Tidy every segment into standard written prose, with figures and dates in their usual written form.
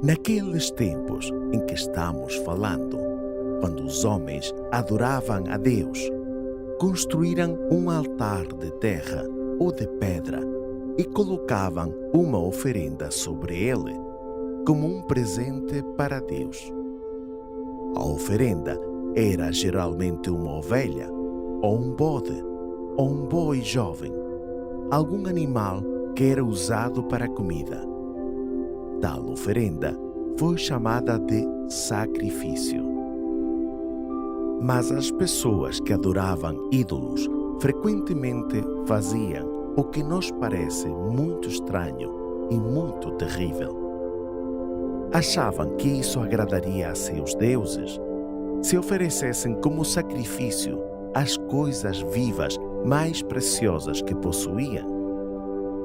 Naqueles tempos em que estamos falando, quando os homens adoravam a Deus, construíram um altar de terra ou de pedra e colocavam uma oferenda sobre ele, como um presente para Deus. A oferenda era geralmente uma ovelha, ou um bode, ou um boi jovem, algum animal que era usado para comida. Tal oferenda foi chamada de sacrifício. Mas as pessoas que adoravam ídolos frequentemente faziam o que nos parece muito estranho e muito terrível. Achavam que isso agradaria a seus deuses se oferecessem como sacrifício as coisas vivas mais preciosas que possuíam.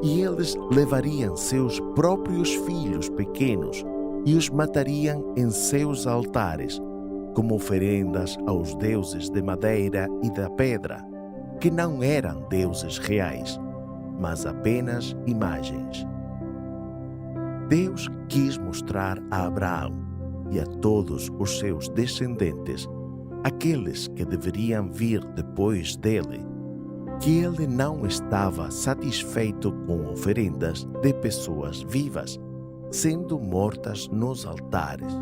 E eles levariam seus próprios filhos pequenos e os matariam em seus altares, como oferendas aos deuses de madeira e da pedra, que não eram deuses reais, mas apenas imagens. Deus quis mostrar a Abraão e a todos os seus descendentes, aqueles que deveriam vir depois dele, que ele não estava satisfeito com oferendas de pessoas vivas, sendo mortas nos altares.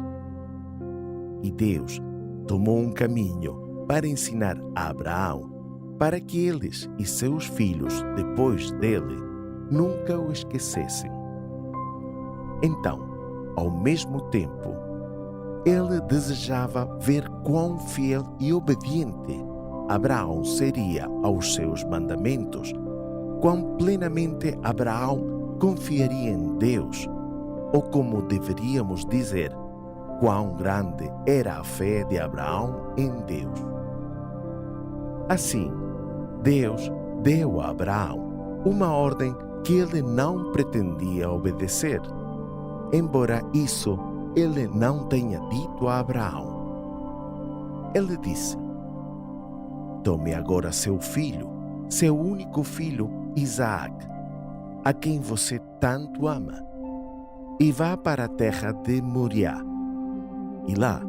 E Deus tomou um caminho para ensinar a Abraão, para que eles e seus filhos depois dele nunca o esquecessem. Então, ao mesmo tempo, ele desejava ver quão fiel e obediente Abraão seria aos seus mandamentos, quão plenamente Abraão confiaria em Deus, ou como deveríamos dizer, quão grande era a fé de Abraão em Deus. Assim, Deus deu a Abraão uma ordem que ele não pretendia obedecer, embora isso ele não tenha dito a Abraão. Ele disse: tome agora seu filho, seu único filho, Isaque, a quem você tanto ama, e vá para a terra de Moriá. E lá,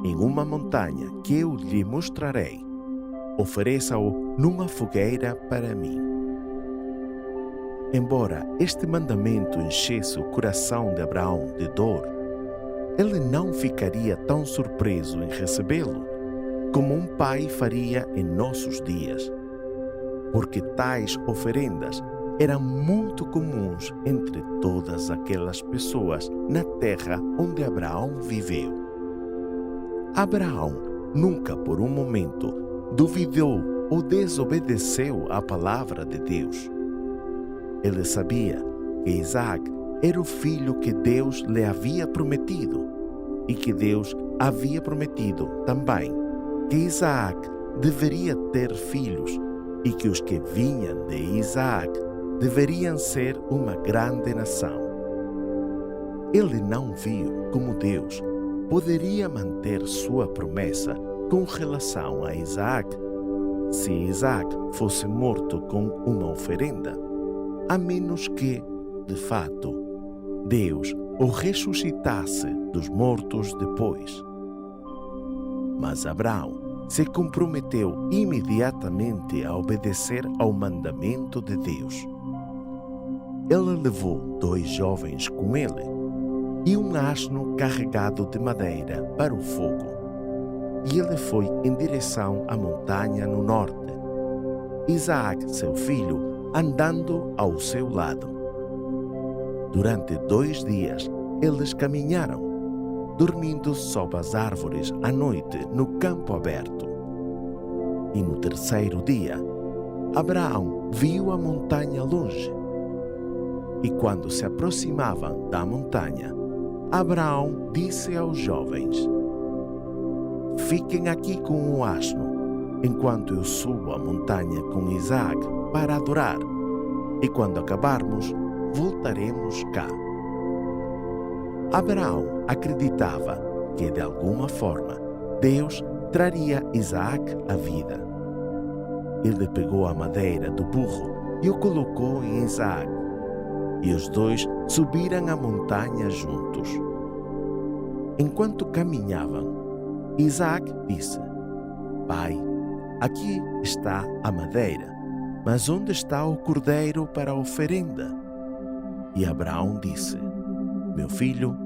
em uma montanha que eu lhe mostrarei, ofereça-o numa fogueira para mim. Embora este mandamento enchesse o coração de Abraão de dor, ele não ficaria tão surpreso em recebê-lo como um pai faria em nossos dias, porque tais oferendas eram muito comuns entre todas aquelas pessoas na terra onde Abraão viveu. Abraão nunca por um momento duvidou ou desobedeceu à palavra de Deus. Ele sabia que Isaque era o filho que Deus lhe havia prometido e que Deus havia prometido também que Isaque deveria ter filhos e que os que vinham de Isaque deveriam ser uma grande nação. Ele não viu como Deus poderia manter sua promessa com relação a Isaque se Isaque fosse morto com uma oferenda, a menos que, de fato, Deus o ressuscitasse dos mortos depois. Mas Abraão se comprometeu imediatamente a obedecer ao mandamento de Deus. Ele levou 2 jovens com ele e um asno carregado de madeira para o fogo. E ele foi em direção à montanha no norte, Isaque, seu filho, andando ao seu lado. Durante 2 dias eles caminharam, dormindo sob as árvores à noite no campo aberto. E no 3º dia, Abraão viu a montanha longe. E quando se aproximavam da montanha, Abraão disse aos jovens: fiquem aqui com o asno, enquanto eu subo a montanha com Isaque para adorar, e quando acabarmos, voltaremos cá. Abraão acreditava que, de alguma forma, Deus traria Isaac à vida. Ele pegou a madeira do burro e o colocou em Isaac, e os dois subiram a montanha juntos. Enquanto caminhavam, Isaac disse: Pai, aqui está a madeira, mas onde está o cordeiro para a oferenda? E Abraão disse: Meu filho,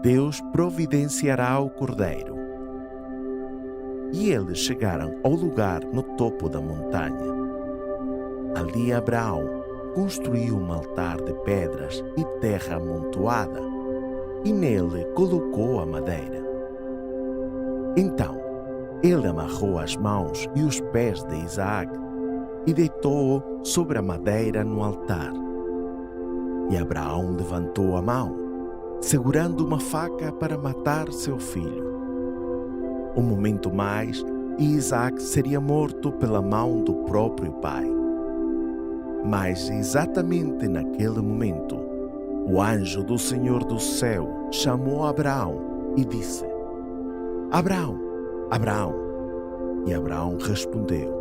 Deus providenciará o cordeiro. E eles chegaram ao lugar no topo da montanha. Ali Abraão construiu um altar de pedras e terra amontoada, e nele colocou a madeira. Então, ele amarrou as mãos e os pés de Isaac e deitou-o sobre a madeira no altar. E Abraão levantou a mão, segurando uma faca para matar seu filho. Um momento mais, e Isaac seria morto pela mão do próprio pai. Mas exatamente naquele momento, o anjo do Senhor do céu chamou Abraão e disse: Abraão, Abraão. E Abraão respondeu: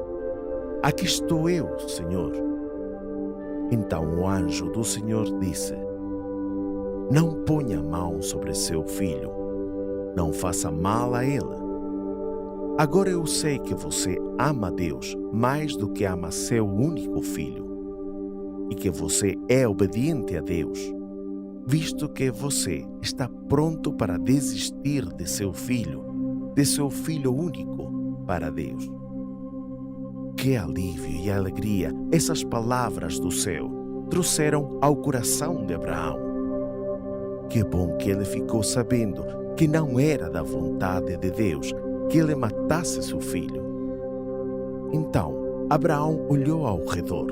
Aqui estou eu, Senhor. Então o anjo do Senhor disse: Não ponha a mão sobre seu filho, não faça mal a ele. Agora eu sei que você ama Deus mais do que ama seu único filho, e que você é obediente a Deus, visto que você está pronto para desistir de seu filho único, para Deus. Que alívio e alegria essas palavras do céu trouxeram ao coração de Abraão. Que bom que ele ficou sabendo que não era da vontade de Deus que ele matasse seu filho. Então Abraão olhou ao redor,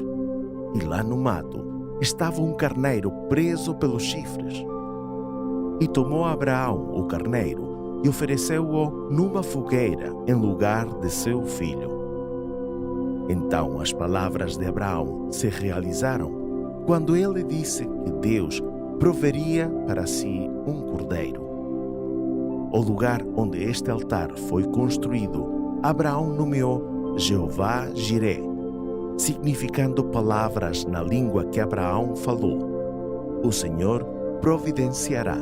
e lá no mato estava um carneiro preso pelos chifres. E tomou Abraão o carneiro e ofereceu-o numa fogueira em lugar de seu filho. Então as palavras de Abraão se realizaram quando ele disse que Deus proveria para si um cordeiro. O lugar onde este altar foi construído, Abraão nomeou Jeová Jiré, significando palavras na língua que Abraão falou: O Senhor providenciará.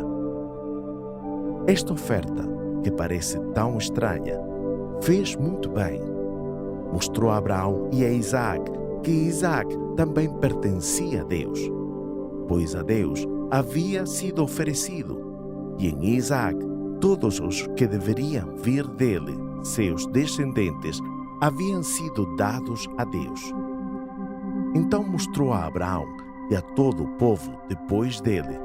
Esta oferta, que parece tão estranha, fez muito bem. Mostrou a Abraão e a Isaac que Isaac também pertencia a Deus, pois a Deus havia sido oferecido, e em Isaac todos os que deveriam vir dele, seus descendentes, haviam sido dados a Deus. Então mostrou a Abraão e a todo o povo depois dele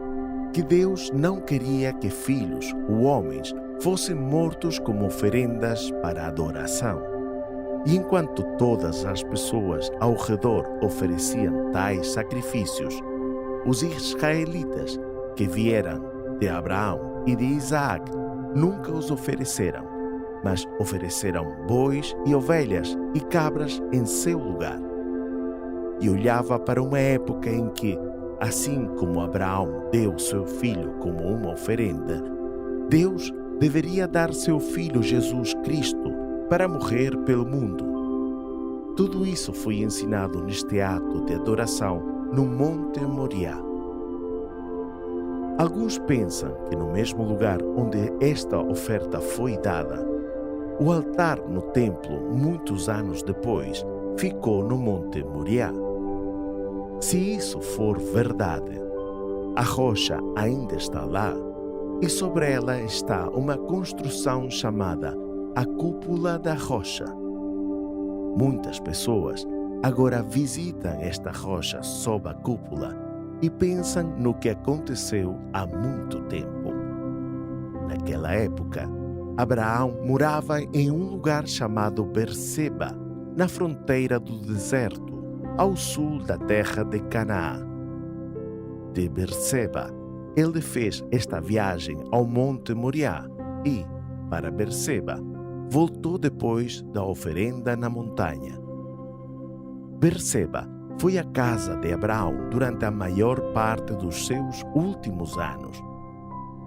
que Deus não queria que filhos ou homens fossem mortos como oferendas para adoração. E enquanto todas as pessoas ao redor ofereciam tais sacrifícios, os israelitas que vieram de Abraão e de Isaac nunca os ofereceram, mas ofereceram bois e ovelhas e cabras em seu lugar. E olhava para uma época em que, assim como Abraão deu seu filho como uma oferenda, Deus deveria dar seu filho Jesus Cristo para morrer pelo mundo. Tudo isso foi ensinado neste ato de adoração no Monte Moriá. Alguns pensam que no mesmo lugar onde esta oferta foi dada, o altar no templo, muitos anos depois, ficou no Monte Moriá. Se isso for verdade, a rocha ainda está lá, e sobre ela está uma construção chamada a Cúpula da Rocha. Muitas pessoas agora visitam esta rocha sob a cúpula e pensam no que aconteceu há muito tempo. Naquela época, Abraão morava em um lugar chamado Berseba, na fronteira do deserto, ao sul da terra de Canaã. De Berseba, ele fez esta viagem ao Monte Moriá e, para Berseba, voltou depois da oferenda na montanha. Berseba foi a casa de Abraão durante a maior parte dos seus últimos anos.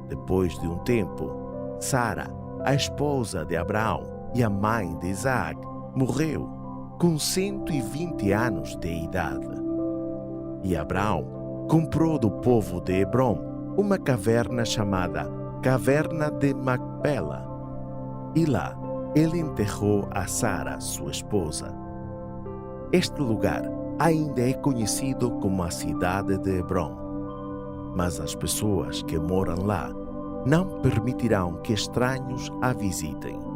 Depois de um tempo, Sara, a esposa de Abraão e a mãe de Isaac, morreu com 120 anos de idade. E Abraão comprou do povo de Hebrom uma caverna chamada Caverna de Macpela. E lá ele enterrou a Sara, sua esposa. Este lugar ainda é conhecido como a cidade de Hebrom. Mas as pessoas que moram lá não permitirão que estranhos a visitem.